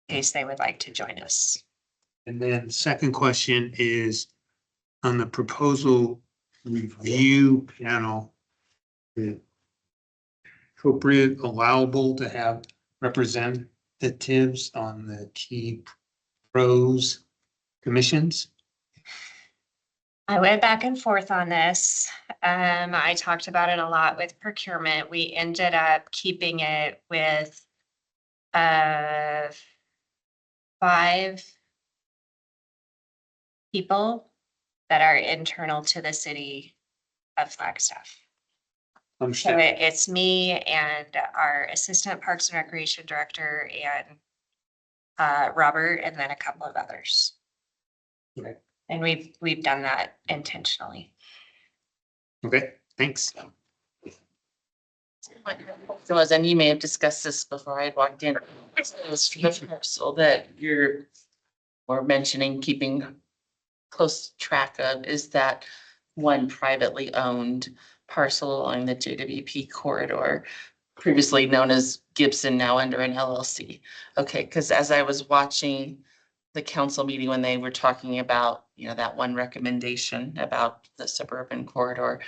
case they would like to join us. And then the second question is on the proposal review panel. Is it appropriate, allowable to have representatives on the key pros commissions? I went back and forth on this. I talked about it a lot with procurement. We ended up keeping it with 5 people that are internal to the city of Flagstaff. So Understand. it's me and our assistant parks and recreation director and Robert, and then a couple of others. Okay. And we've done that intentionally. Okay, thanks. Was, and you may have discussed this before I had walked in. It was for the parcel that we're mentioning, keeping close track of, is that one privately owned parcel along the JWP corridor, previously known as Gibson, now under an LLC. Okay, because as I was watching the council meeting when they were talking about, that one recommendation about the suburban corridor,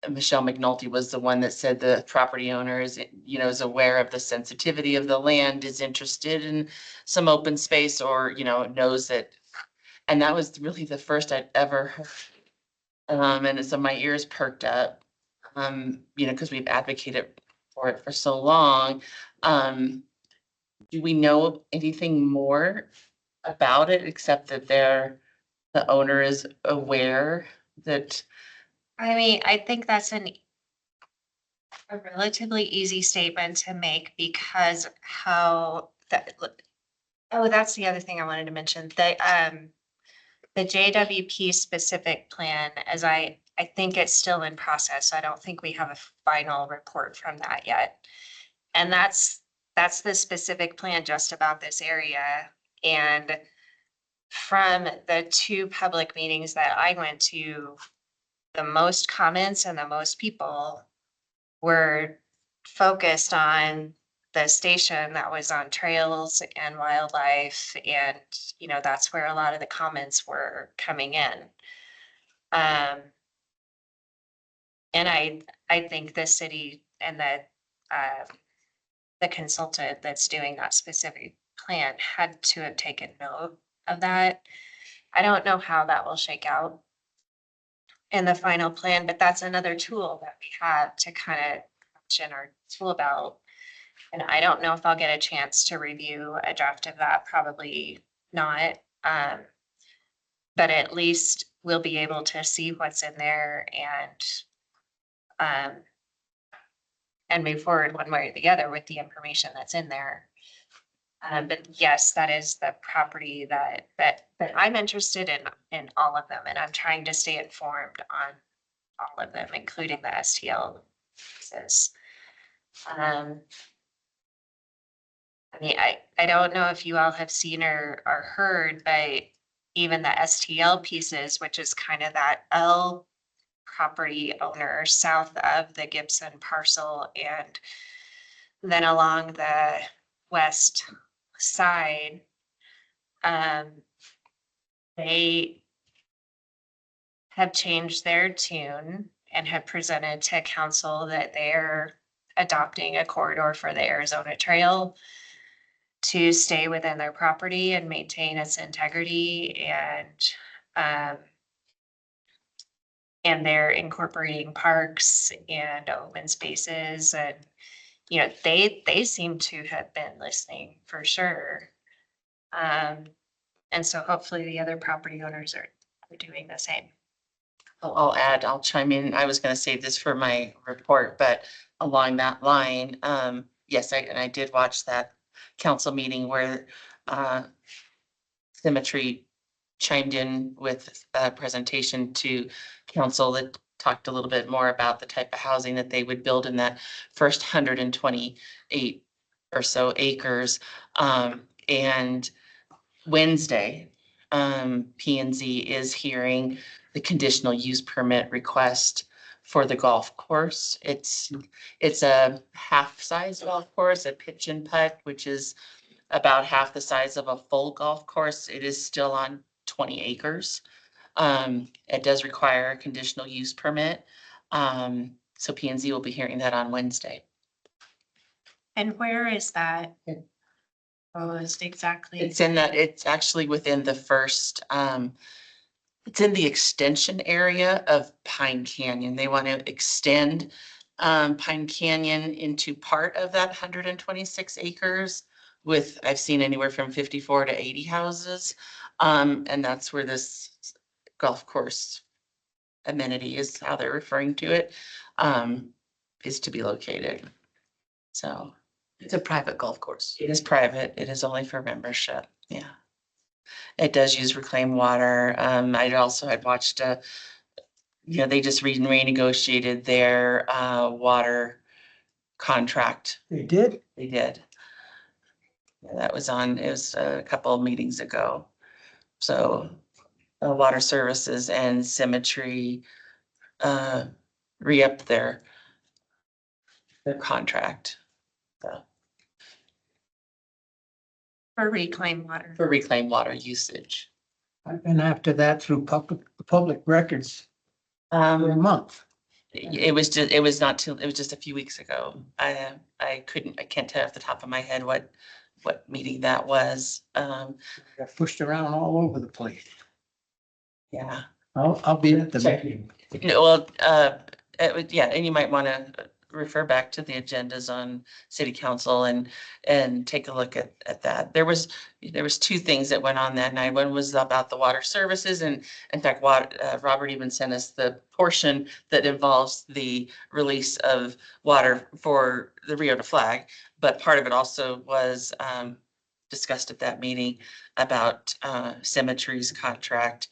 Michelle McNulty was the one that said the property owner is, is aware of the sensitivity of the land, is interested in some open space, or, knows that. And that was really the first I'd ever heard. And so my ears perked up, because we've advocated for it for so long. Do we know anything more about it except that the owner is aware that? I mean, I think that's a relatively easy statement to make because that's the other thing I wanted to mention. The JWP specific plan, as I think it's still in process. I don't think we have a final report from that yet. And that's the specific plan just about this area. And from the 2 public meetings that I went to, the most comments and the most people were focused on the station that was on trails and wildlife. And, that's where a lot of the comments were coming in. And I think the city and the consultant that's doing that specific plan had to have taken note of that. I don't know how that will shake out in the final plan, but that's another tool that we have to kind of in our tool belt. And I don't know if I'll get a chance to review a draft of that, probably not. But at least we'll be able to see what's in there and move forward one way or the other with the information that's in there. But yes, that is the property that I'm interested in all of them, and I'm trying to stay informed on all of them, including the STL pieces. I mean, I don't know if you all have seen or heard, but even the STL pieces, which is kind of that L property owner south of the Gibson parcel, and then along the west side, they have changed their tune and have presented to council that they're adopting a corridor for the Arizona Trail to stay within their property and maintain its integrity, and they're incorporating parks and open spaces, and they seem to have been listening for sure. And so hopefully the other property owners are doing the same. I'll chime in. I was going to save this for my report, but along that line, yes, I did watch that council meeting where Symmetry chimed in with a presentation to council that talked a little bit more about the type of housing that they would build in that first 128 or so acres. And Wednesday, P&Z is hearing the conditional use permit request for the golf course. It's a half-size golf course, a pitch and putt, which is about half the size of a full golf course. It is still on 20 acres. It does require a conditional use permit. So P and Z will be hearing that on Wednesday. And where is that? Proposed exactly? It's actually within the first, it's in the extension area of Pine Canyon. They want to extend Pine Canyon into part of that 126 acres with, I've seen anywhere from 54 to 80 houses. And that's where this golf course amenity is how they're referring to it, is to be located. So It's a private golf course. it is private. It is only for membership. Yeah. It does use reclaimed water. I also had watched, they just renegotiated their, water contract. They did? They did. Yeah, that was it was a couple of meetings ago. So, Water Services and Symmetry, re-upped their contract. So, For reclaimed water. for reclaimed water usage. I've been after that through public records for a month. It was just a few weeks ago. I can't tell off the top of my head what meeting that was. Got pushed around all over the place. Yeah. I'll be at the Check. meeting. Well, and you might want to refer back to the agendas on city council and take a look at that. There was two things that went on that night. One was about the water services, and in fact, Robert even sent us the portion that involves the release of water for the Rio to Flag. But part of it also was discussed at that meeting about Symmetry's contract.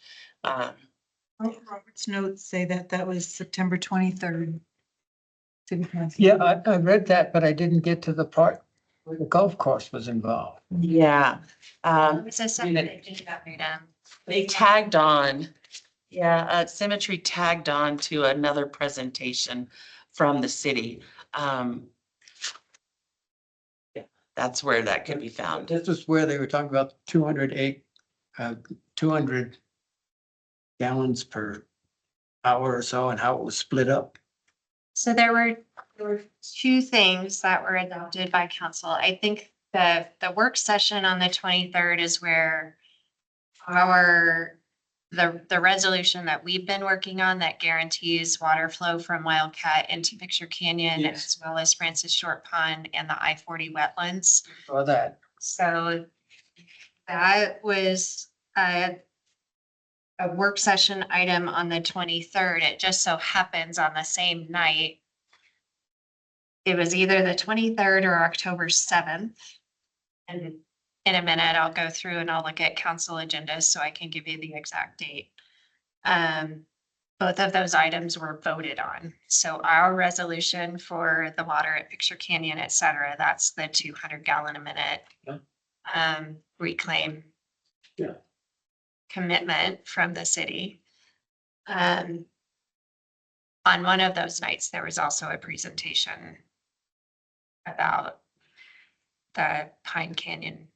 Robert's notes say that was September 23rd. Yeah, I read that, but I didn't get to the part where the golf course was involved. Yeah. It was a separate agenda item. They tagged on, Symmetry tagged on to another presentation from the city. That's where that could be found. This is where they were talking about 200 gallons per hour or so and how it was split up. So there were two things that were adopted by council. I think the work session on the 23rd is where the resolution that we've been working on that guarantees water flow from Wildcat into Picture Canyon, Yes. as well as Francis Short Pond and the I-40 wetlands. Or that. So that was a work session item on the 23rd. It just so happens on the same night. It was either the 23rd or October 7th. And in a minute, I'll go through and I'll look at council agendas so I can give you the exact date. Both of those items were voted on. So our resolution for the water at Picture Canyon, et cetera, that's the 200 gallon a minute. Reclaim. Yeah. Commitment from the city. On one of those nights, there was also a presentation about the Pine Canyon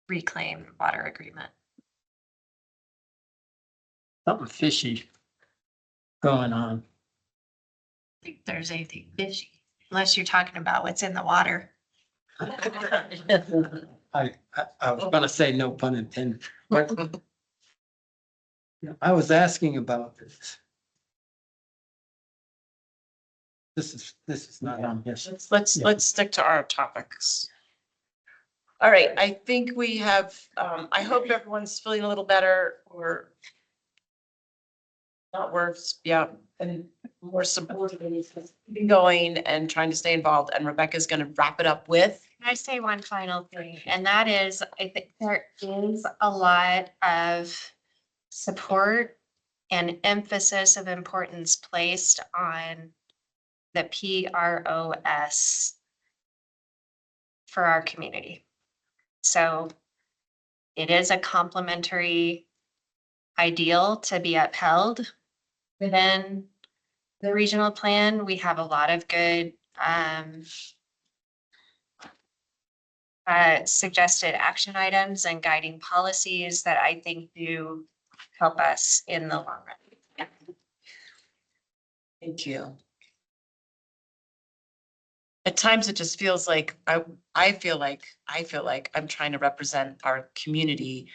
reclaim water agreement. Something fishy going on. I think there's anything fishy, unless you're talking about what's in the water. I was gonna say no pun intended, but I was asking about this. This is not on this. Let's stick to our topics. All right, I think we have, I hope everyone's feeling a little better or not worse, and more supportive and going and trying to stay involved. And Rebecca's gonna wrap it up with. Can I say one final thing? And that is, I think there is a lot of support and emphasis of importance placed on the PROS for our community. So it is a complementary ideal to be upheld within the regional plan. We have a lot of good suggested action items and guiding policies that I think do help us in the long run. Thank you. At times it just feels like I feel like I'm trying to represent our community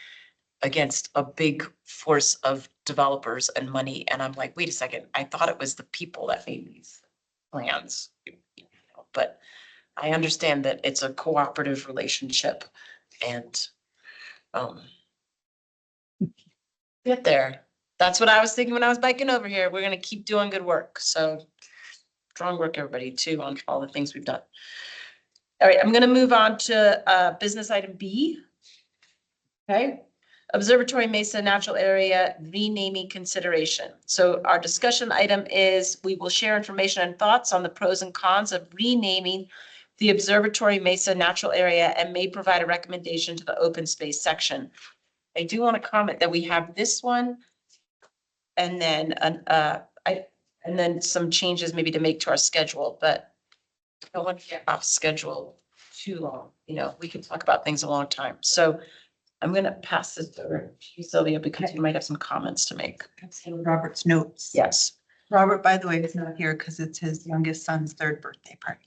against a big force of developers and money. And I'm like, wait a second, I thought it was the people that made these plans. But I understand that it's a cooperative relationship and get there. That's what I was thinking when I was biking over here. We're gonna keep doing good work. So strong work, everybody, too, on all the things we've done. All right, I'm gonna move on to business item B. Okay, Observatory Mesa Natural Area renaming consideration. So our discussion item is we will share information and thoughts on the pros and cons of renaming the Observatory Mesa Natural Area and may provide a recommendation to the open space section. I do want to comment that we have this one and then and then some changes maybe to make to our schedule, but I don't want to get off schedule too long. You know, we can talk about things a long time. So I'm gonna pass this over to you, Sylvia, because you might have some comments to make. Robert's notes. Yes. Robert, by the way, is not here because it's his youngest son's 3rd birthday party.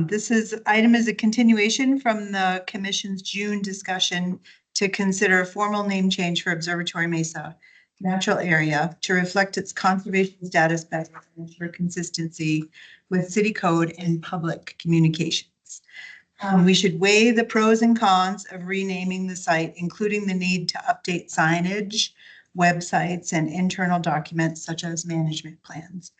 This item is a continuation from the commission's June discussion to consider a formal name change for Observatory Mesa Natural Area to reflect its conservation status better and ensure consistency with city code and public communications. We should weigh the pros and cons of renaming the site, including the need to update signage, websites, and internal documents such as management plans.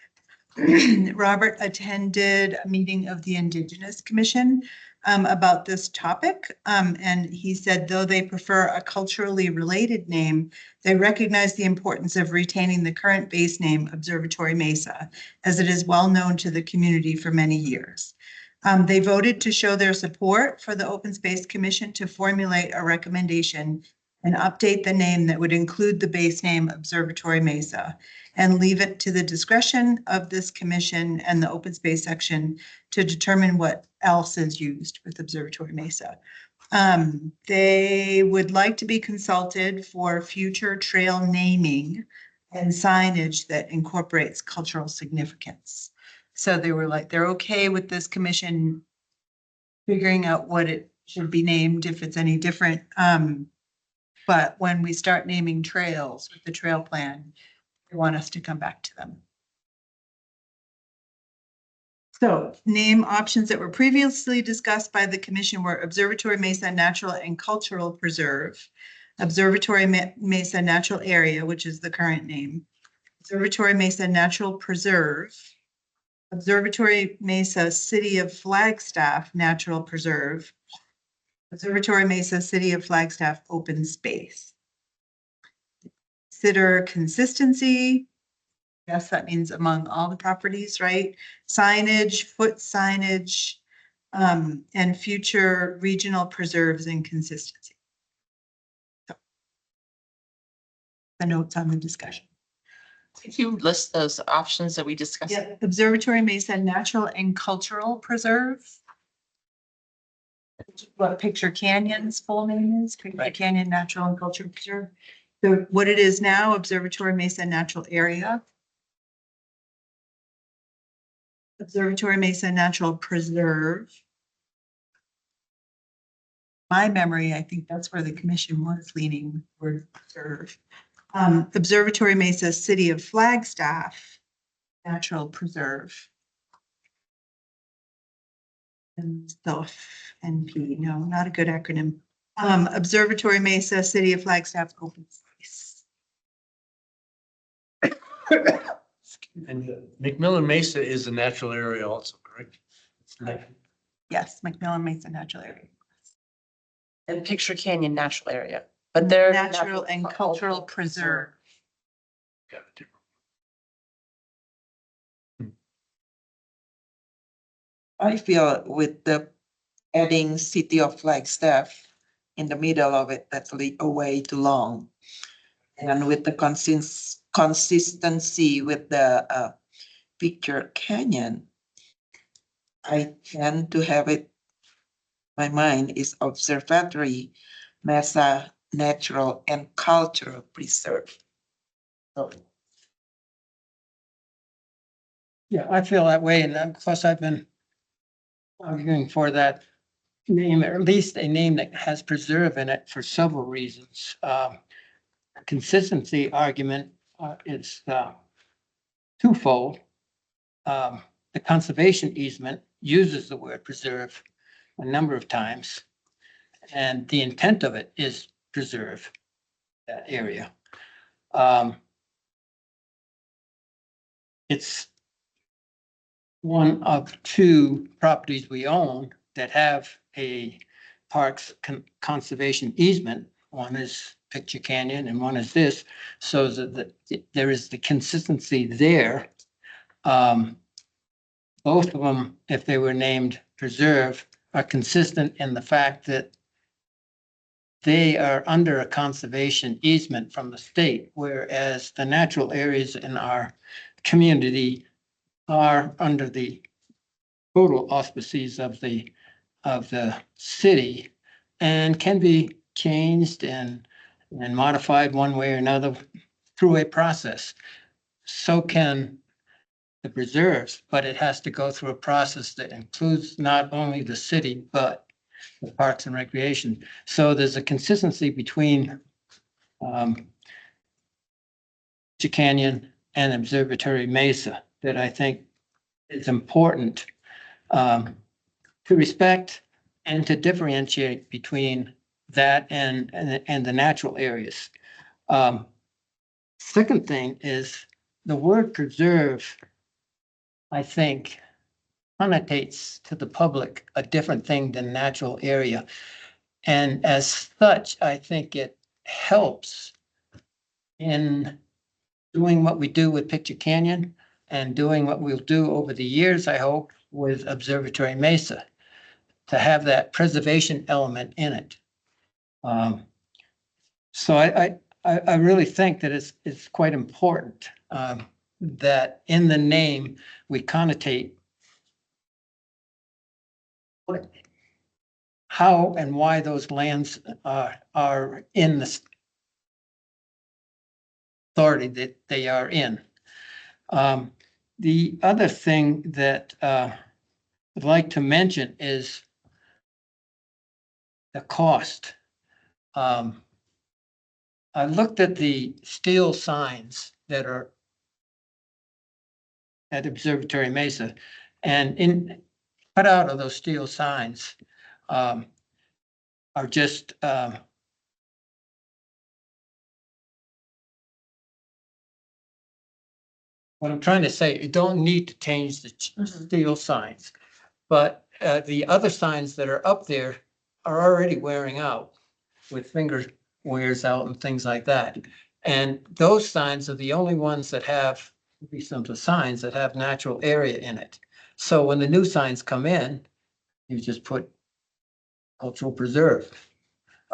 Robert attended a meeting of the Indigenous Commission about this topic. And he said, though they prefer a culturally related name, they recognize the importance of retaining the current base name Observatory Mesa, as it is well known to the community for many years. They voted to show their support for the Open Space Commission to formulate a recommendation and update the name that would include the base name Observatory Mesa and leave it to the discretion of this commission and the open space section to determine what else is used with Observatory Mesa. They would like to be consulted for future trail naming and signage that incorporates cultural significance. So they were like, they're okay with this commission figuring out what it should be named, if it's any different. But when we start naming trails with the trail plan, they want us to come back to them. So name options that were previously discussed by the commission were Observatory Mesa Natural and Cultural Preserve, Observatory Mesa Natural Area, which is the current name, Observatory Mesa Natural Preserve, Observatory Mesa City of Flagstaff Natural Preserve, Observatory Mesa City of Flagstaff Open Space. Consider consistency. Yes, that means among all the properties, right? Signage, foot signage, and future regional preserves and consistency. So, the notes on the discussion. If you list those options that we discussed. Yeah, Observatory Mesa Natural and Cultural Preserve. What Picture Canyon's full name is, Picture Right. Canyon Natural and Cultural Preserve. So what it is now, Observatory Mesa Natural Area. Observatory Mesa Natural Preserve. My memory, I think that's where the commission was leaning with the word preserve. Observatory Mesa City of Flagstaff Natural Preserve. And NP, no, not a good acronym. Observatory Mesa City of Flagstaff Open Space. And McMillan Mesa is a natural area also, correct? Yes, McMillan Mesa Natural Area. And Picture Canyon Natural Area, but they're. Natural and Cultural Preserve. Got it. I feel with the adding City of Flagstaff in the middle of it, that's way too long. And with the consistency with the Picture Canyon, I tend to have it, my mind is Observatory, Mesa Natural and Cultural Preserve. So, Yeah, I feel that way, and plus I've been arguing for that name, or at least a name that has preserve in it for several reasons. Consistency argument is twofold. The conservation easement uses the word preserve a number of times, and the intent of it is preserve that area. It's one of two properties we own that have a parks conservation easement. One is Picture Canyon and one is this, so that there is the consistency there. Both of them, if they were named preserve, are consistent in the fact that they are under a conservation easement from the state, whereas the natural areas in our community are under the total auspices of the city and can be changed and modified one way or another through a process. So can the preserves, but it has to go through a process that includes not only the city, but the Parks and Recreation. So there's a consistency between Canyon and Observatory Mesa that I think is important to respect and to differentiate between that and the natural areas. Second thing is the word preserve, I think, connotates to the public a different thing than natural area. And as such, I think it helps in doing what we do with Picture Canyon and doing what we'll do over the years, I hope, with Observatory Mesa, to have that preservation element in it. So I really think that it's quite important that in the name we connotate how and why those lands are in the authority that they are in. The other thing that I'd like to mention is the cost. I looked at the steel signs that are at Observatory Mesa, and in cut out of those steel signs are just what I'm trying to say. You don't need to change the steel signs, but the other signs that are up there are already wearing out with finger wears out and things like that. And those signs are the only ones that have, these are the signs that have natural area in it. So when the new signs come in, you just put cultural preserve.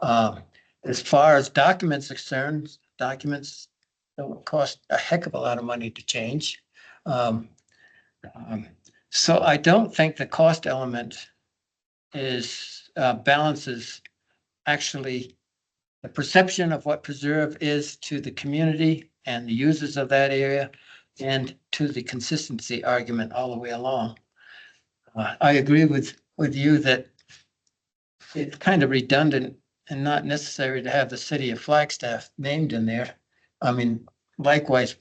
As far as documents are concerned, documents don't cost a heck of a lot of money to change. So I don't think the cost element is balances actually the perception of what preserve is to the community and the users of that area and to the consistency argument all the way along. I agree with you that it's kind of redundant and not necessary to have the city of Flagstaff named in there. I mean, likewise,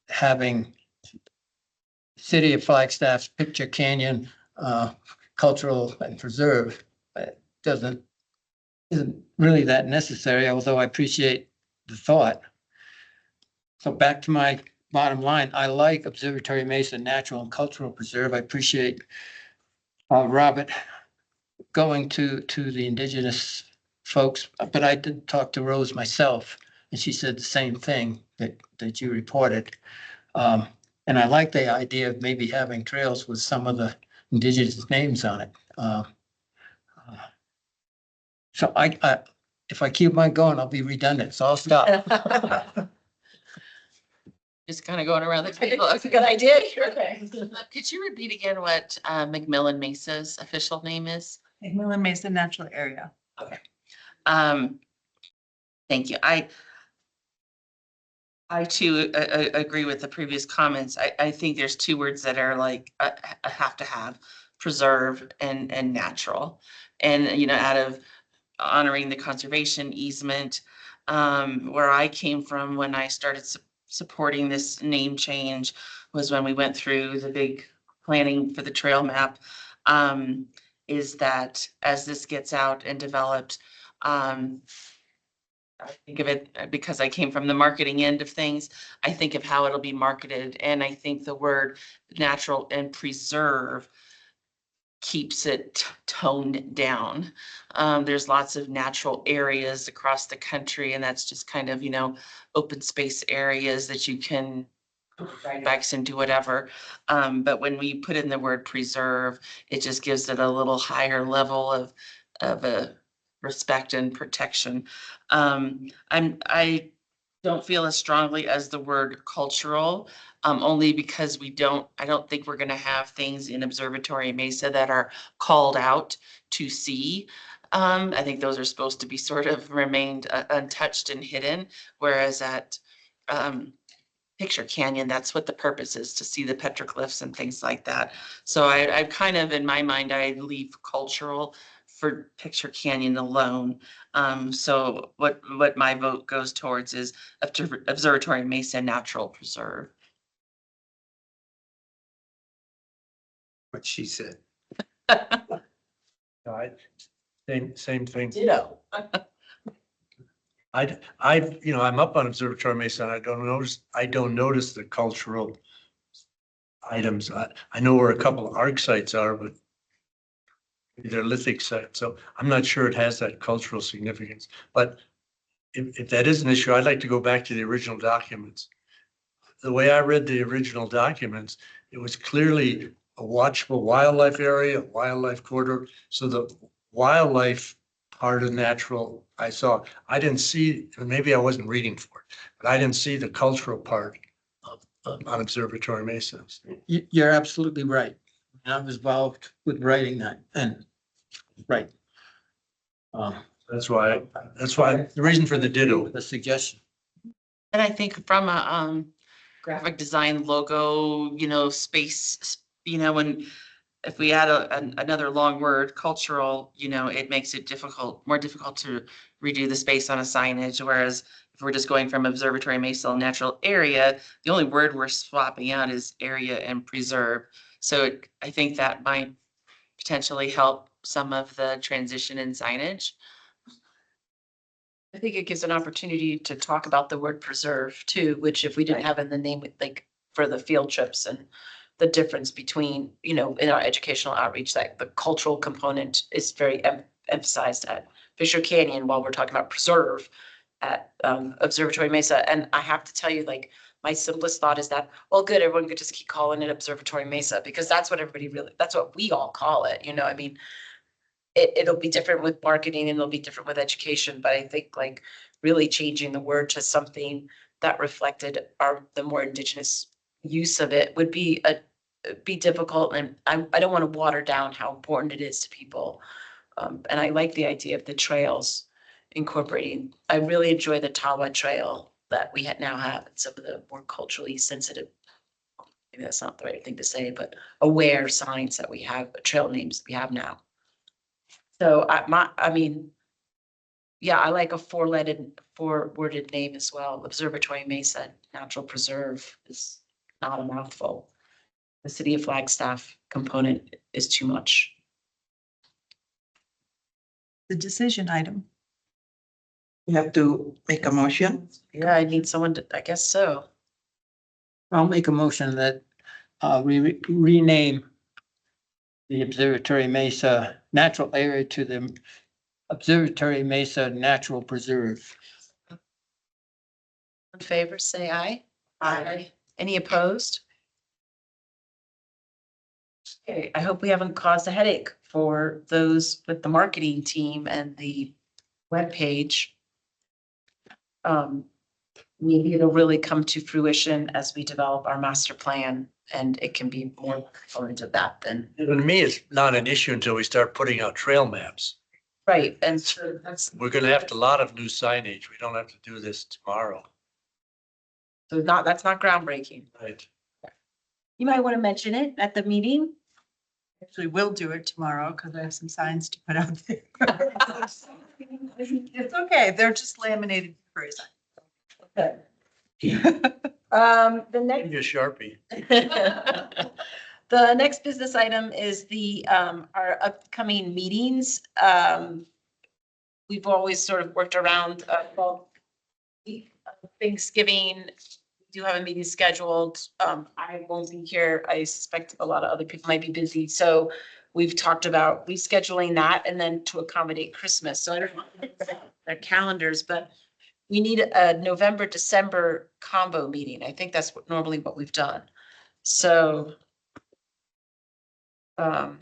having city of Flagstaff's Picture Canyon cultural and preserve isn't really that necessary, although I appreciate the thought. So back to my bottom line, I like Observatory Mesa Natural and Cultural Preserve. I appreciate Robert going to the indigenous folks, but I did talk to Rose myself, and she said the same thing that you reported. And I like the idea of maybe having trails with some of the indigenous names on it. So if I keep on going, I'll be redundant, so I'll stop. Just kind of going around the table. That's a good idea. Okay. Could you repeat again what McMillan Mesa's official name is? McMillan Mesa Natural Area. Um, thank you. I too agree with the previous comments. I think there's two words that are like a have to have, preserve and natural. And, you know, out of honoring the conservation easement, where I came from when I started supporting this name change was when we went through the big planning for the trail map. Is that as this gets out and developed, I think of it because I came from the marketing end of things. I think of how it'll be marketed, and I think the word natural and preserve keeps it toned down. There's lots of natural areas across the country, and that's just kind of, you know, open space areas that you can ride bikes and do whatever. But when we put in the word preserve, it just gives it a little higher level of a respect and protection. I don't feel as strongly as the word cultural, only because I don't think we're gonna have things in Observatory Mesa that are called out to see. I think those are supposed to be sort of remained untouched and hidden, whereas at Picture Canyon, that's what the purpose is, to see the petroglyphs and things like that. So I kind of, in my mind, I leave cultural for Picture Canyon alone. So what my vote goes towards is Observatory Mesa Natural Preserve. What she said. Same thing. Ditto. I'm up on Observatory Mesa and I don't notice the cultural items. I know where a couple of arc sites are, but they're lithic sites, so I'm not sure it has that cultural significance. But if that is an issue, I'd like to go back to the original documents. The way I read the original documents, it was clearly a watchable wildlife area, wildlife corridor. So the wildlife part of natural, I didn't see, and maybe I wasn't reading for it, but I didn't see the cultural part on Observatory Mesa. You're absolutely right. I was involved with writing that and, right. That's why the reason for the ditto. The suggestion. And I think from a graphic design logo, you know, space, you know, when if we add another long word, cultural, you know, it makes it more difficult to redo the space on a signage. Whereas if we're just going from Observatory Mesa Natural Area, the only word we're swapping out is area and preserve. So I think that might potentially help some of the transition in signage. I think it gives an opportunity to talk about the word preserve too, which if we didn't have in the name, like for the field trips and the difference between, you know, in our educational outreach, that the cultural component is very emphasized at Fisher Canyon while we're talking about preserve at Observatory Mesa. And I have to tell you, like, my simplest thought is that, well, good, everyone could just keep calling it Observatory Mesa because that's what that's what we all call it. You know, I mean, it'll be different with marketing and it'll be different with education, but I think like really changing the word to something that reflected the more indigenous use of it would be difficult. And I don't want to water down how important it is to people. And I like the idea of the trails incorporating. I really enjoy the Tawa Trail that we now have and some of the more culturally sensitive, maybe that's not the right thing to say, but aware signs that we have, trail names that we have now. So I mean, yeah, I like a four-worded name as well. Observatory Mesa Natural Preserve is not a mouthful. The city of Flagstaff component is too much. The decision item. You have to make a motion. Yeah, I need someone to, I guess so. I'll make a motion that we rename the Observatory Mesa Natural Area to the Observatory Mesa Natural Preserve. In favor, say aye. Aye. Any opposed? Okay, I hope we haven't caused a headache for those with the marketing team and the webpage. maybe it'll really come to fruition as we develop our master plan, and it can be more component of that than. To me, it's not an issue until we start putting out trail maps. Right, and so that's, We're gonna have a lot of new signage. We don't have to do this tomorrow. so not, that's not groundbreaking. Right. You might want to mention it at the meeting. Actually, we'll do it tomorrow because I have some signs to put out there. It's okay. They're just laminated for a sign. The next. Maybe a Sharpie. The next business item is the, our upcoming meetings. We've always sort of worked around, well, Thanksgiving. We do have a meeting scheduled. I won't be here. I suspect a lot of other people might be busy. So we've talked about rescheduling that and then to accommodate Christmas. So I don't know their calendars, but we need a November, December combo meeting. I think that's normally what we've done. So So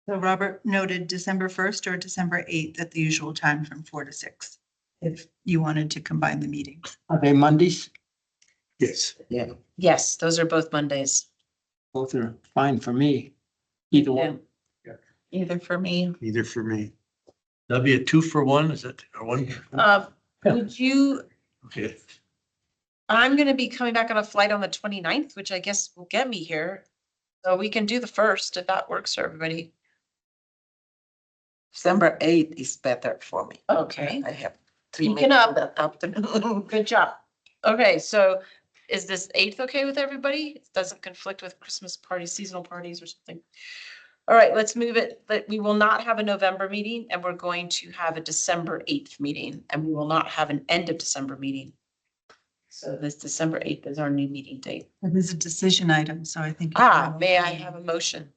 Robert noted December 1st or December 8th at the usual time from 4 to 6. If you wanted to combine the meetings. Are they Mondays? Yes. Yeah. yes, those are both Mondays. Both are fine for me. Either one. Either for me. Either for me. That'll be a 2-for-1, is it? Or one? Would you, Okay. I'm gonna be coming back on a flight on the 29th, which I guess will get me here. So we can do the first if that works for everybody. December 8th is better for me. Okay. I have 3 Keeping meetings up. in the afternoon. Good job. Okay, so is this 8th okay with everybody? It doesn't conflict with Christmas parties, seasonal parties or something? All right, let's move it. But we will not have a November meeting and we're going to have a December 8th meeting and we will not have an end of December meeting. So this December 8th is our new meeting date. It is a decision item, so I think. May I have a motion?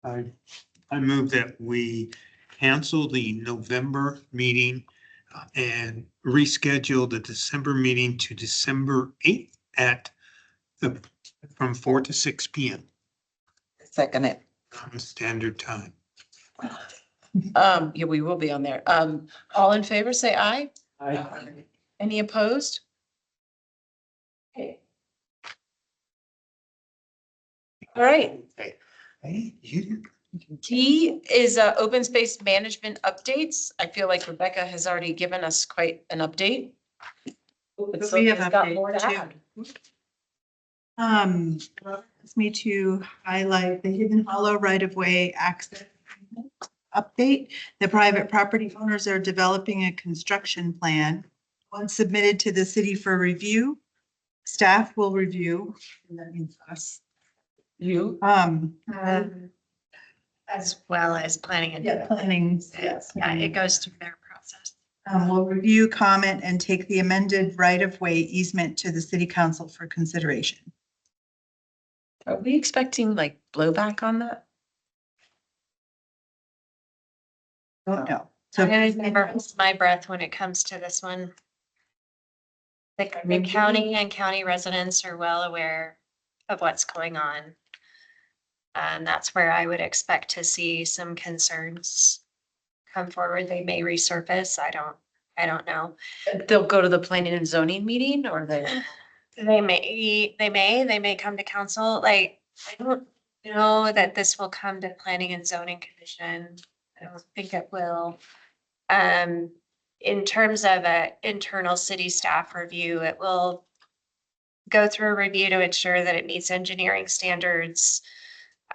I move that we cancel the November meeting and reschedule the December meeting to December 8th at from 4 to 6 p.m. Second it. Standard time. Yeah, we will be on there. All in favor, say aye. Any opposed? Okay. All right. Hey, you didn't. T is open space management updates. I feel like Rebecca has already given us quite an update. But we have Sylvia's got more to updates too. add. Wants me to highlight the Hidden Hollow right-of-way access update. The private property owners are developing a construction plan. Once submitted to the city for review, staff will review, and that means us. You? As well as planning and. Yeah, planning. Yeah, it goes through their process. Will review, comment, and take the amended right-of-way easement to the city council for consideration. Are we expecting like blowback on that? Don't know. So I'm So gonna never hold my breath when it comes to this one. The county and county residents are well aware of what's going on. And that's where I would expect to see some concerns come forward. They may resurface. I don't know. They'll go to the planning and zoning meeting or they? They may come to council. Like, I don't know that this will come to planning and zoning commission. I don't think it will. In terms of a internal city staff review, it will go through a review to ensure that it meets engineering standards.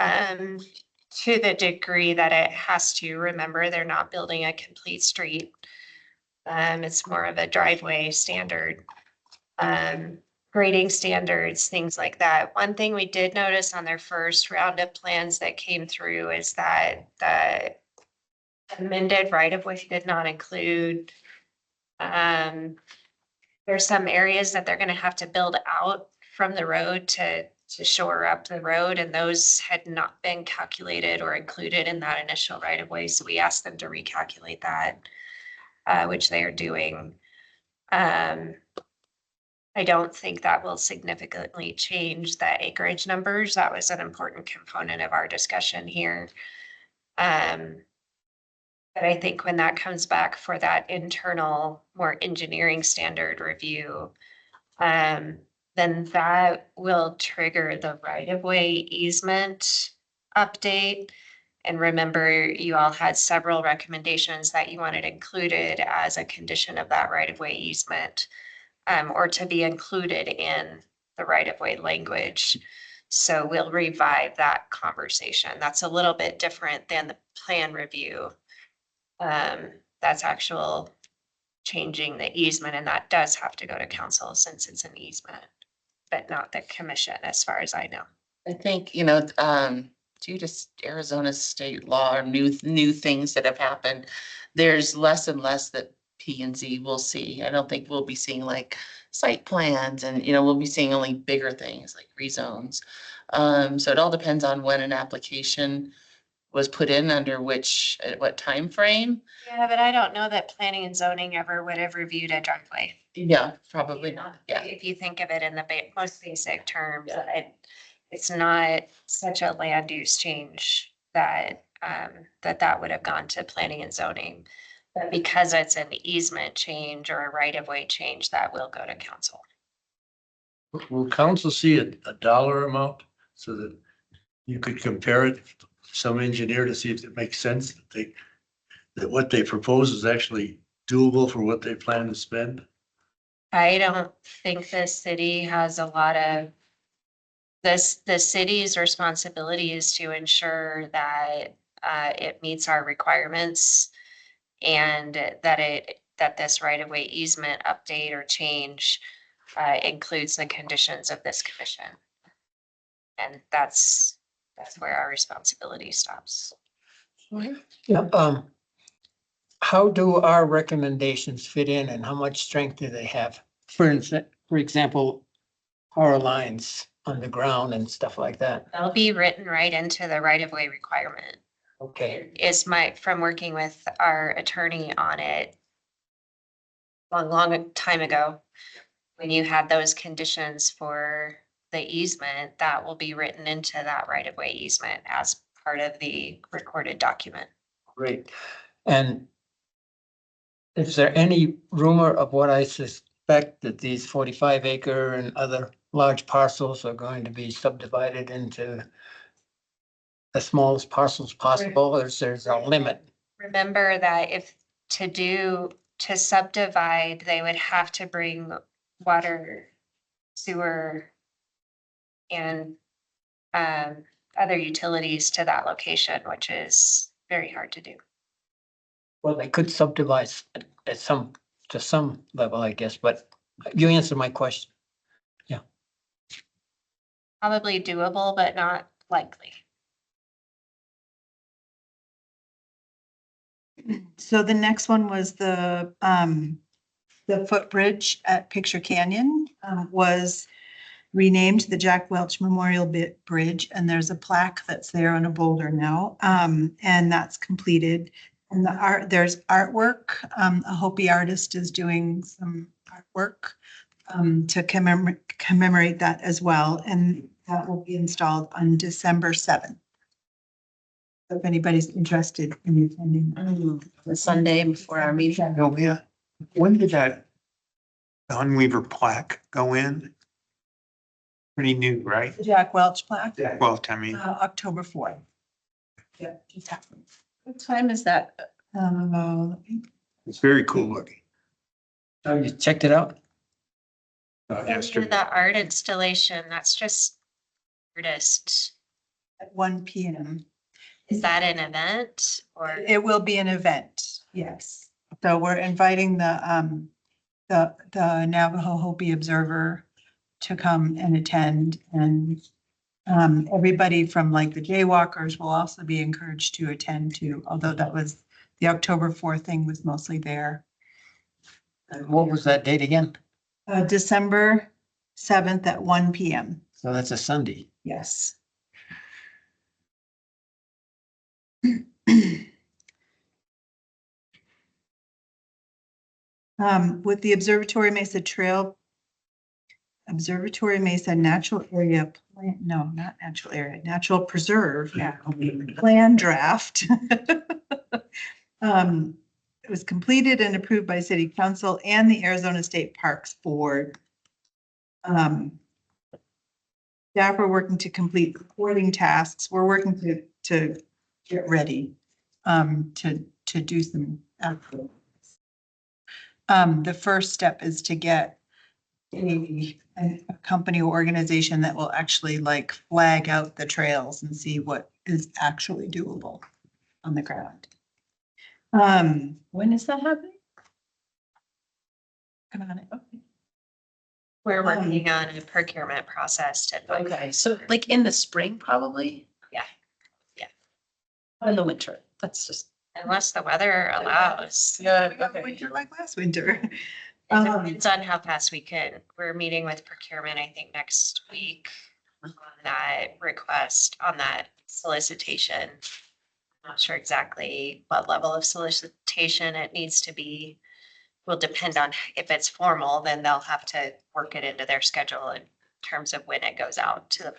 To the degree that it has to. Remember, they're not building a complete street. It's more of a driveway standard. Grading standards, things like that. One thing we did notice on their first round of plans that came through is that the amended right-of-way did not include. There's some areas that they're gonna have to build out from the road to shore up the road, and those had not been calculated or included in that initial right-of-way. So we asked them to recalculate that, which they are doing. I don't think that will significantly change the acreage numbers. That was an important component of our discussion here. But But I think when that comes back for that internal, more engineering standard review, then that will trigger the right-of-way easement update. And remember, you all had several recommendations that you wanted included as a condition of that right-of-way easement, or to be included in the right-of-way language. So we'll revive that conversation. That's a little bit different than the plan review. That's actual changing the easement, and that does have to go to council since it's an easement, but not the commission, as far as I know. I think, due to Arizona state law or new things that have happened, there's less and less that P and Z will see. I don't think we'll be seeing like site plans and, we'll be seeing only bigger things like rezones. So it all depends on when an application was put in under at what time frame. Yeah, but I don't know that planning and zoning ever would have reviewed a driveway. Yeah, probably not. Yeah. If you think of it in the most basic terms, it's not such a land use change that, that would have gone to planning and zoning. But because it's an easement change or a right-of-way change, that will go to council. Will council see a dollar amount so that you could compare it to some engineer to see if it makes sense that what they propose is actually doable for what they plan to spend? I don't think the city has a lot of the city's responsibility is to ensure that it meets our requirements and that this right-of-way easement update or change includes the conditions of this commission. And that's where our responsibility stops. Yeah, how do our recommendations fit in and how much strength do they have? For instance, for example, power lines underground and stuff like that. They'll be written right into the right-of-way requirement. Okay, Is from working with our attorney on it long time ago. When you had those conditions for the easement, that will be written into that right-of-way easement as part of the recorded document. great. And is there any rumor of what I suspect that these 45 acre and other large parcels are going to be subdivided into the smallest parcels possible, or is there a limit? Remember that if to subdivide, they would have to bring water, sewer, and other utilities to that location, which is very hard to do. Well, they could subdivide at to some level, I guess, but you answered my question. Probably doable, but not likely. So the next one was the footbridge at Picture Canyon, was renamed the Jack Welch Memorial Bridge, and there's a plaque that's there on a boulder now, and that's completed. And there's artwork, a Hopi artist is doing some artwork to commemorate that as well, and that will be installed on December 7th. If anybody's interested in attending. The Sunday before our meeting. Sylvia, when did that Dunweaver plaque go in? Pretty new, right? The Jack Welch plaque, Well, I mean, October 4th. Yeah, just happened. What time is that? it's very cool looking. Oh, you checked it out? Yesterday. The art installation, that's just artist. At 1 p.m. Is that an event or? It will be an event, yes. So we're inviting the Navajo Hopi Observer to come and attend, and everybody from like the Jaywalkers will also be encouraged to attend too, although that was the October 4th thing was mostly there. And what was that date again? December 7th at 1 p.m. So that's a Sunday. Yes. With the Observatory Mesa Natural Area Plan, no, not natural area, natural preserve, yeah, plan draft. It was completed and approved by City Council and the Arizona State Parks Board. Staff are working to complete reporting tasks. We're working to get ready to do some. The first step is to get a company or organization that will actually like flag out the trails and see what is actually doable on the ground. When is that happening? Come on. We're working on a procurement process to. Okay, so like in the spring, probably? Yeah. Yeah. In the winter, that's just. Unless the weather allows. Yeah, We got okay. winter like last winter. It depends on how fast we can. We're meeting with procurement, I think, next week on that request, on that solicitation. Not sure exactly what level of solicitation it needs to be. Will depend on if it's formal, then they'll have to work it into their schedule in terms of when it goes out to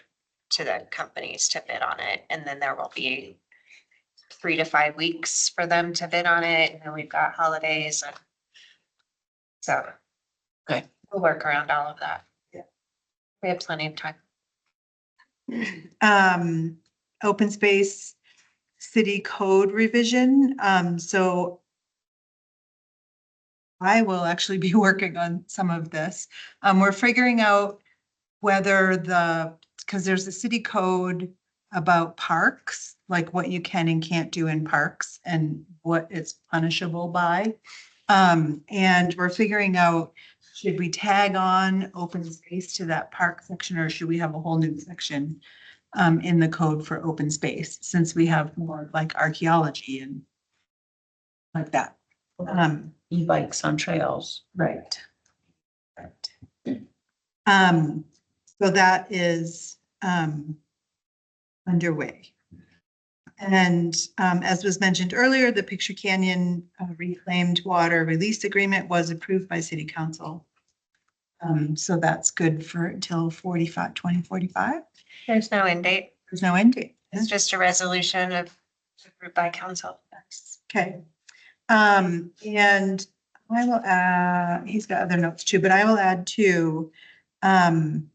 the companies to bid on it. And then there will be 3 to 5 weeks for them to bid on it. And then we've got holidays. And so. Okay. We'll work around all of that. Yeah. We have plenty of time. Open space city code revision. So I will actually be working on some of this. We're figuring out whether because there's a city code about parks, like what you can and can't do in parks and what it's punishable by. And we're figuring out, should we tag on open space to that park section, or should we have a whole new section in the code for open space, since we have more like archaeology and like that. E-bikes on trails. Right. Right. So that is underway. And as was mentioned earlier, the Picture Canyon reclaimed water release agreement was approved by City Council. So that's good for until 2045. There's no end date. There's no end date. It's just a resolution approved by council. Okay. And I will add, he's got other notes too, but I will add too, BNSF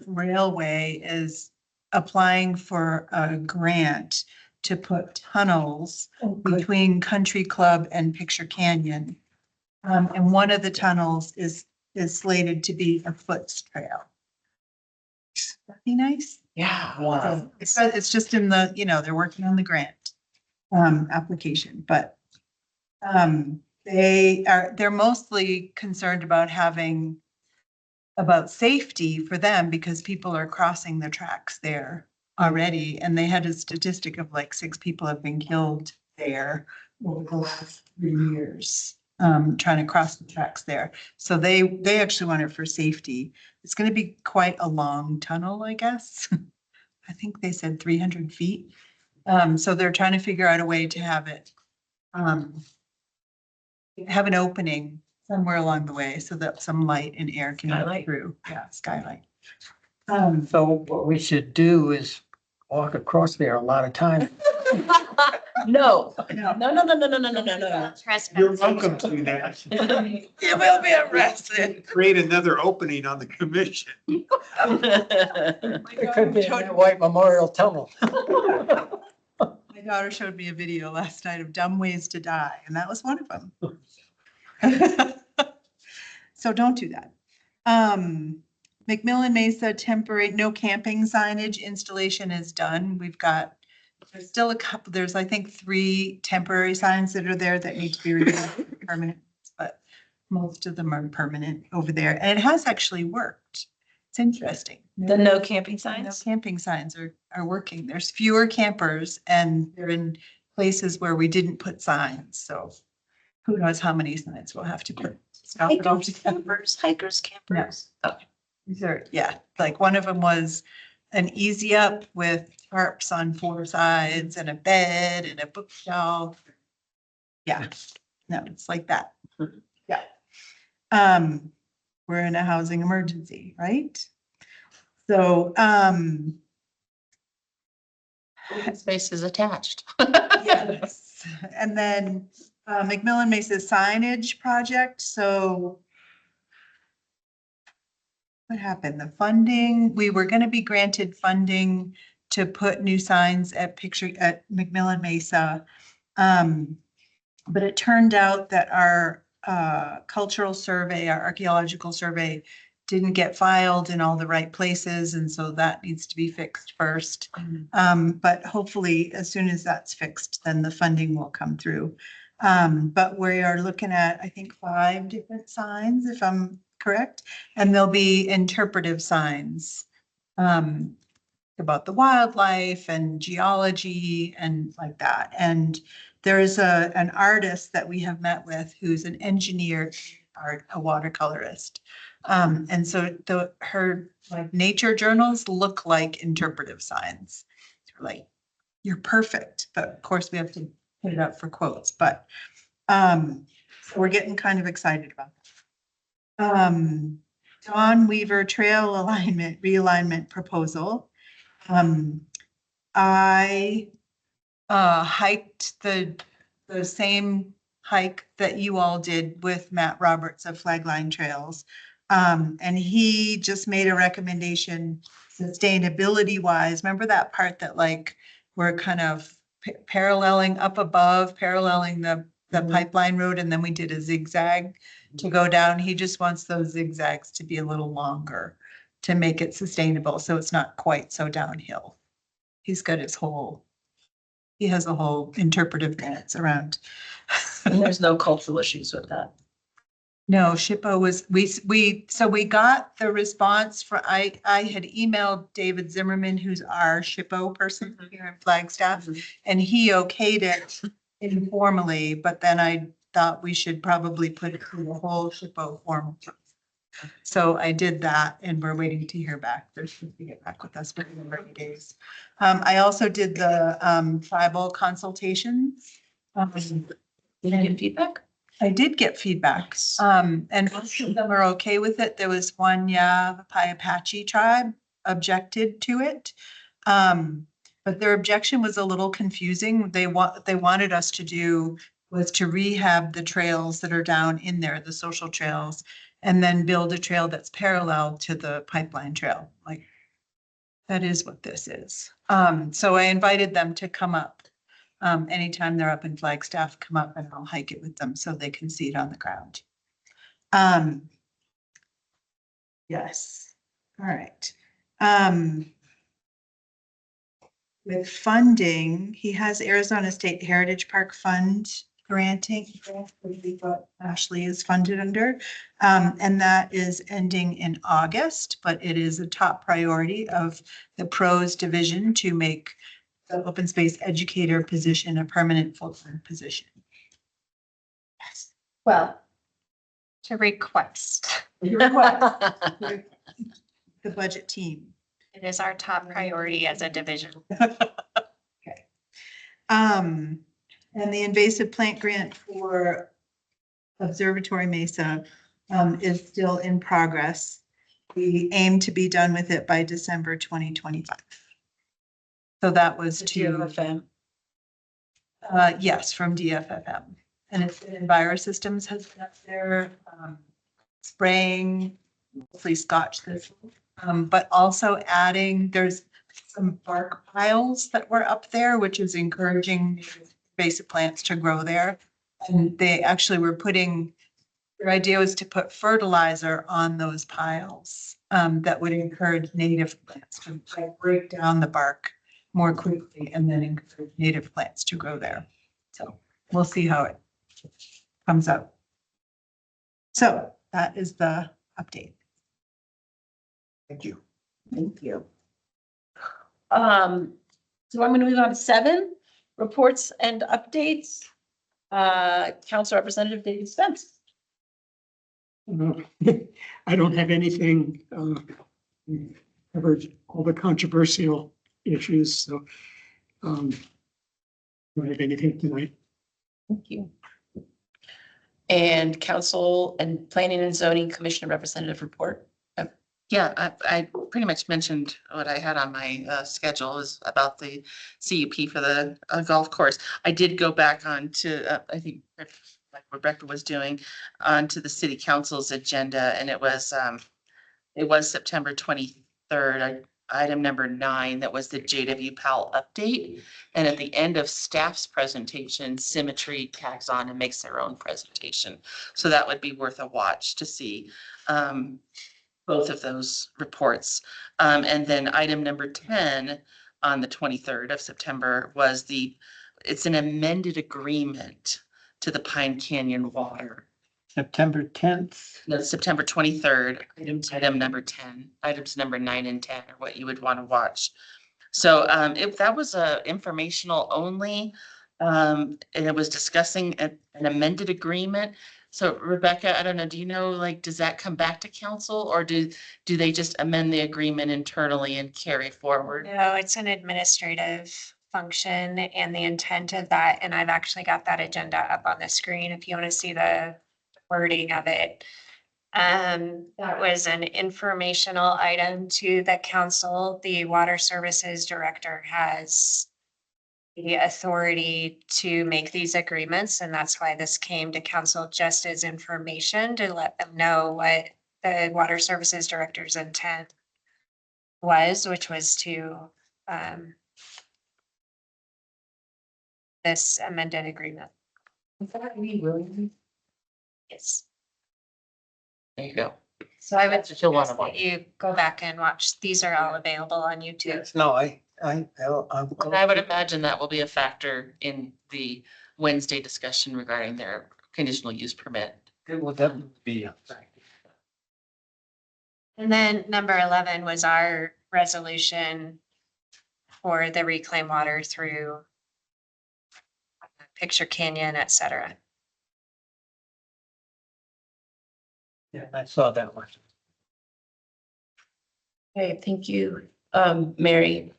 Railway is applying for a grant to put tunnels between Country Club and Picture Canyon. And one of the tunnels is slated to be a foot trail. That'd be nice. Yeah. Wow. It's just in the, they're working on the grant application, but they're mostly concerned about safety for them, because people are crossing the tracks there already. And they had a statistic of like 6 people have been killed there over the last 3 years, trying to cross the tracks there. So they actually want it for safety. It's going to be quite a long tunnel, I guess. I think they said 300 feet. So they're trying to figure out a way to have it, have an opening somewhere along the way so that some light and air can go through. Yeah, skylight. So what we should do is walk across there a lot of times. No, No. no. You're welcome to that. You will be arrested. Create another opening on the commission. It could be in that White Memorial Tunnel. My daughter showed me a video last night of dumb ways to die, and that was one of them. So don't do that. McMillan Mesa temporary, no camping signage installation is done. There's still a couple, there's I think 3 temporary signs that are there that need to be removed permanent, but most of them are permanent over there. And it has actually worked. It's interesting. The no camping No signs? camping signs are working. There's fewer campers and they're in places where we didn't put signs. So who knows how many signs we'll have to put. Stop it all together. Hikers, campers. Okay. These are, yeah, like one of them was an easy up with tarps on 4 sides and a bed and a bookshelf. Yeah, no, it's like that. Yeah. We're in a housing emergency, right? So, Space is attached. yes. And then McMillan Mesa signage project, so what happened? The funding, we were gonna be granted funding to put new signs at McMillan Mesa. But it turned out that our cultural survey, our archaeological survey didn't get filed in all the right places, and so that needs to be fixed first. But hopefully, as soon as that's fixed, then the funding will come through. But we are looking at, I think, 5 different signs, if I'm correct, and there'll be interpretive signs about the wildlife and geology and like that. And there's an artist that we have met with who's an engineer, a watercolorist. And so her like nature journals look like interpretive signs. They're like, you're perfect, but of course we have to put it up for quotes, but so we're getting kind of excited about that. Dawn Weaver Trail realignment proposal. I hiked the same hike that you all did with Matt Roberts of Flagline Trails. And he just made a recommendation sustainability wise. Remember that part that like we're kind of paralleling up above, paralleling the pipeline road, and then we did a zigzag to go down. He just wants those zigzags to be a little longer to make it sustainable, so it's not quite so downhill. He's got he has a whole interpretive dance around. And there's no cultural issues with that. No, SHPO was, so we got the response for, I had emailed David Zimmerman, who's our SHPO person here in Flagstaff, and he okayed it informally, but then I thought we should probably put it through the whole SHPO form. So I did that and we're waiting to hear back. They're supposed to get back with us within 30 days. I also did the tribal consultations. Did you get feedback? I did get feedback, and most of them are okay with it. There was one, the Apache tribe objected to it. But their objection was a little confusing. They wanted us to do was to rehab the trails that are down in there, the social trails, and then build a trail that's parallel to the pipeline trail. Like, that is what this is. So I invited them to come up. Anytime they're up in Flagstaff, come up and I'll hike it with them so they can see it on the ground. Yes, all right. With funding, he has Arizona State Heritage Park Fund granting, would be what Ashley is funded under. And that is ending in August, but it is a top priority of the pros division to make the open space educator position a permanent full-time position. Yes. Well, To request. the budget team. It is our top priority as a division. Okay. And the invasive plant grant for Observatory Mesa is still in progress. We aim to be done with it by December 2025. So that was to, DFFM. yes, from DFFM. And it's EnviroSystems has been up there spraying, mostly Scotch thistle, but also adding, there's some bark piles that were up there, which is encouraging invasive plants to grow there. And they actually were their idea was to put fertilizer on those piles that would encourage native plants to like break down the bark more quickly and then encourage native plants to grow there. So we'll see how it comes out. So that is the update. Thank you. Thank you. So I'm going to move on to 7, reports and updates. Council Representative David Spence. I don't have anything, covered all the controversial issues, so don't have anything tonight. Thank you. And Council and Planning and Zoning Commissioner Representative report. Yeah, I pretty much mentioned what I had on my schedule is about the CUP for the golf course. I did go back on to, I think, like Rebecca was doing, onto the city council's agenda, and it was September 23rd, item number 9, that was the JW Powell update. And at the end of staff's presentation, Symmetry tags on and makes their own presentation. So that would be worth a watch to see. Both of those reports. And then item number 10 on the 23rd of September was it's an amended agreement to the Pine Canyon Water. September 10th. No, September 23rd, item number 10, items number 9 and 10 are what you would want to watch. So if that was informational only, and it was discussing an amended agreement. So Rebecca, I don't know, do you know, like, does that come back to council, or do they just amend the agreement internally and carry forward? No, it's an administrative function and the intent of that, and I've actually got that agenda up on the screen if you want to see the wording of it. That was an informational item to the council. The Water Services Director has the authority to make these agreements, and that's why this came to council just as information to let them know what the Water Services Director's intent was, which was to this amended agreement. Yes. There you go. So I would That's what you'll wanna suggest that watch. you go back and watch. These are all available on YouTube. Yes, no, And I would imagine that will be a factor in the Wednesday discussion regarding their conditional use permit. It will definitely be. And then number 11 was our resolution for the reclaim water through Picture Canyon, et cetera. Yeah, I saw that one. Okay, thank you, Mary.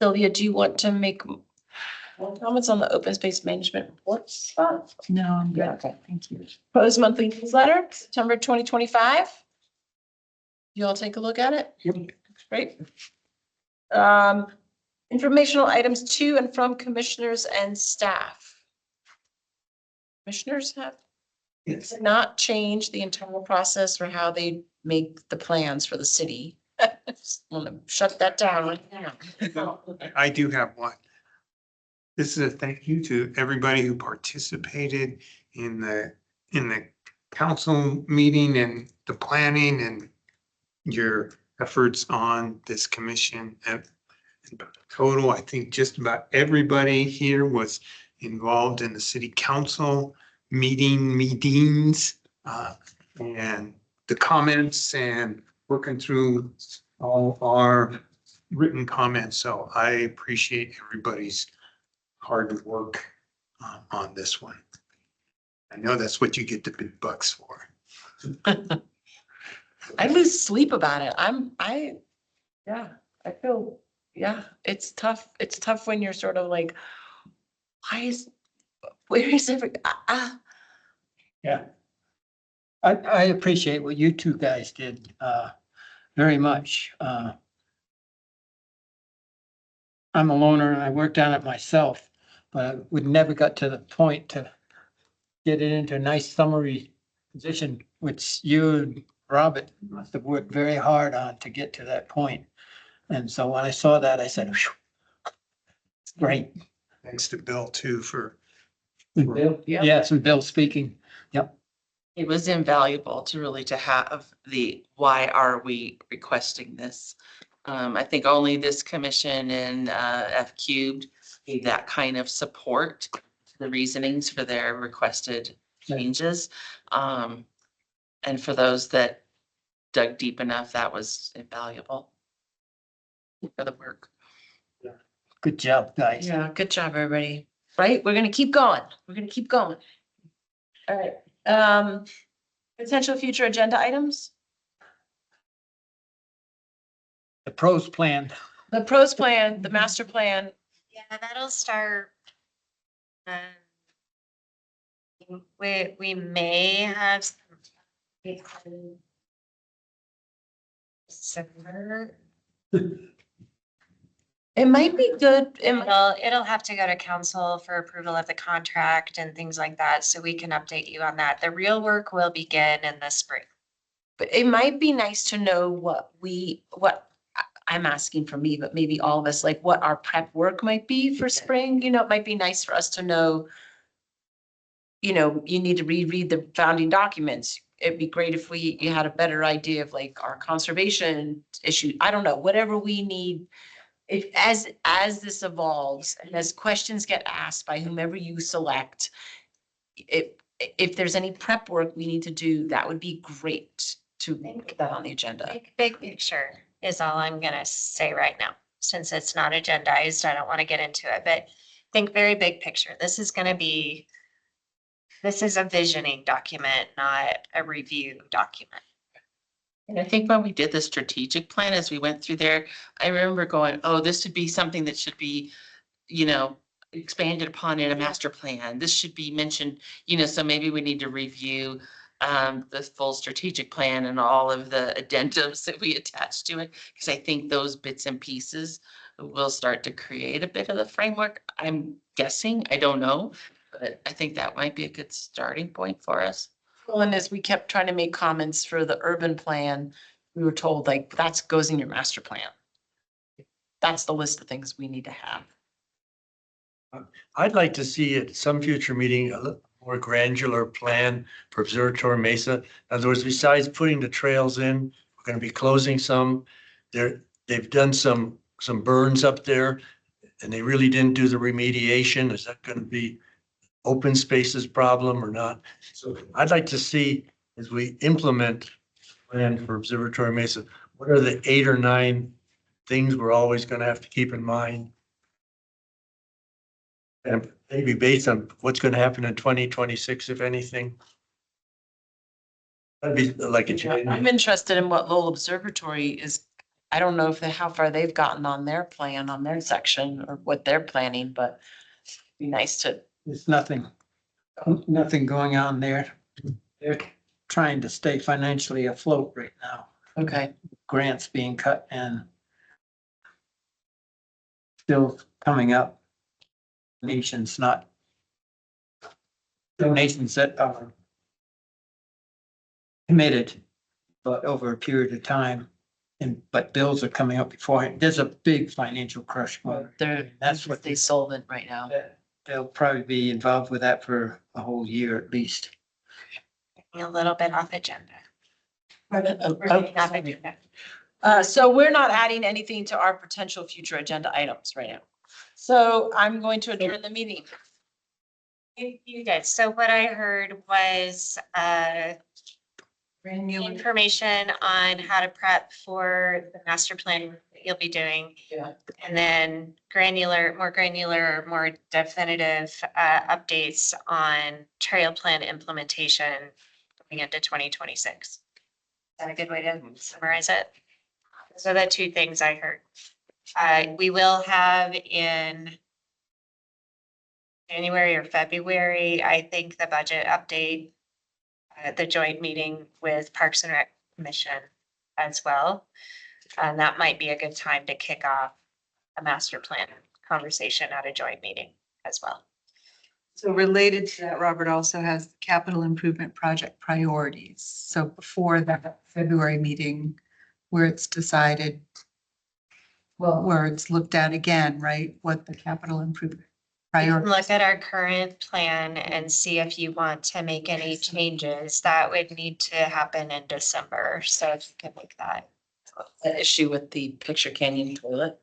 Sylvia, do you want to make more comments on the open space management report stuff? No, I'm good. Okay. Thank you. Proposed monthly newsletter, September 2025. You all take a look at it? Yep. Great. Informational items to and from commissioners and staff. Commissioners have not changed the internal process for how they make the plans for the city. Just want to shut that down right now. I do have one. This is a thank you to everybody who participated in the council meeting and the planning and your efforts on this commission. And in total, I think just about everybody here was involved in the city council meetings, and the comments and working through all our written comments. So I appreciate everybody's hard work on this one. I know that's what you get the big bucks for. I lose sleep about it. I feel, it's tough. It's tough when you're sort of like, where is every, Yeah. I appreciate what you two guys did, very much. I'm a loner and I worked on it myself, but I would never got to the point to get it into a nice summary position, which you and Robert must have worked very hard on to get to that point. And so when I saw that, I said, "Phew, it's great." Thanks to Bill too for, And Bill, yes, and Bill speaking. Yep. It was invaluable to really to have why are we requesting this? I think only this commission and F cubed gave that kind of support to the reasonings for their requested changes. And for those that dug deep enough, that was invaluable for the work. Good job, guys. yeah, good job, everybody. Right? We're gonna keep going. We're gonna keep going. All right. Potential future agenda items? The pros plan. The pros plan, the master plan. Yeah, that'll start. We may have some December. It might be good. It'll have to go to council for approval of the contract and things like that, so we can update you on that. The real work will begin in the spring. But it might be nice to know what I'm asking for me, but maybe all of us, like what our prep work might be for spring, you know, it might be nice for us to know. You know, you need to reread the founding documents. It'd be great if you had a better idea of like our conservation issue. I don't know, whatever we need. If, as this evolves and as questions get asked by whomever you select, if there's any prep work we need to do, that would be great to get that on the agenda. Big picture is all I'm gonna say right now, since it's not agendized. I don't want to get into it, but think very big picture. This is a visioning document, not a review document. And I think when we did the strategic plan, as we went through there, I remember going, oh, this would be something that should be, you know, expanded upon in a master plan. This should be mentioned, you know, so maybe we need to review the full strategic plan and all of the addendums that we attach to it. Because I think those bits and pieces will start to create a bit of the framework. I'm guessing, I don't know, but I think that might be a good starting point for us. Well, and as we kept trying to make comments for the urban plan, we were told like, that goes in your master plan. That's the list of things we need to have. I'd like to see at some future meeting, a little more granular plan for Observatory Mesa. In other words, besides putting the trails in, we're gonna be closing some. They've done some burns up there and they really didn't do the remediation. Is that gonna be open spaces problem or not? So I'd like to see, as we implement plan for Observatory Mesa, what are the 8 or 9 things we're always gonna have to keep in mind? And maybe based on what's gonna happen in 2026, if anything. That'd be like I'm interested in what Lowell Observatory is. I don't know how far they've gotten on their plan, on their section or what they're planning, but it'd be nice to. There's nothing going on there. They're trying to stay financially afloat right now. Okay. Grants being cut and still coming up. Donations that are committed, but over a period of time. But bills are coming up beforehand. There's a big financial crush. That's what they solvent right now. They'll probably be involved with that for a whole year at least. A little bit off agenda. So we're not adding anything to our potential future agenda items right now. So I'm going to adjourn the meeting. You did. So what I heard was, information on how to prep for the master plan that you'll be doing. Yeah. And then more definitive, updates on trail plan implementation going into 2026. Is that a good way to summarize it? So the 2 things I heard. We will have in January or February, I think, the budget update, the joint meeting with Parks and Rec Commission as well. And that might be a good time to kick off a master plan conversation at a joint meeting as well. So related to that, Robert also has capital improvement project priorities. So before that February meeting where it's decided, well, where it's looked at again, right? What the capital improvement priorities. Look at our current plan and see if you want to make any changes. That would need to happen in December. So if you can make that. An issue with the Picture Canyon toilet.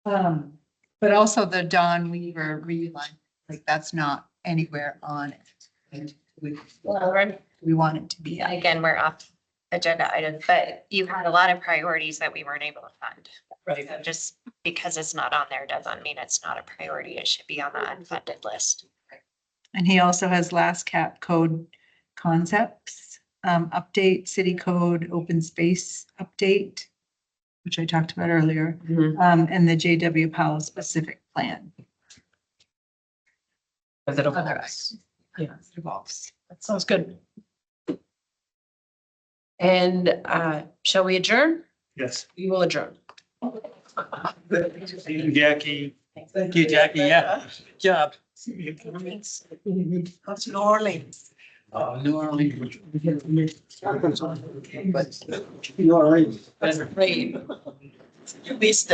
But also the Don Weaver reline, like that's not anywhere on it. And we want it to be. Again, we're off agenda items, but you had a lot of priorities that we weren't able to fund. Right. So just because it's not on there doesn't mean it's not a priority. It should be on the unfunded list. And he also has last cap code concepts, update, city code, open space update, which I talked about earlier, and the JW Powell specific plan. As it Other evolves. items. Yeah, it evolves. That sounds good. And shall we adjourn? Yes. We will adjourn. Jackie. Thank you, Jackie. Yeah, good job. How's New Orleans? New Orleans. Rain. At least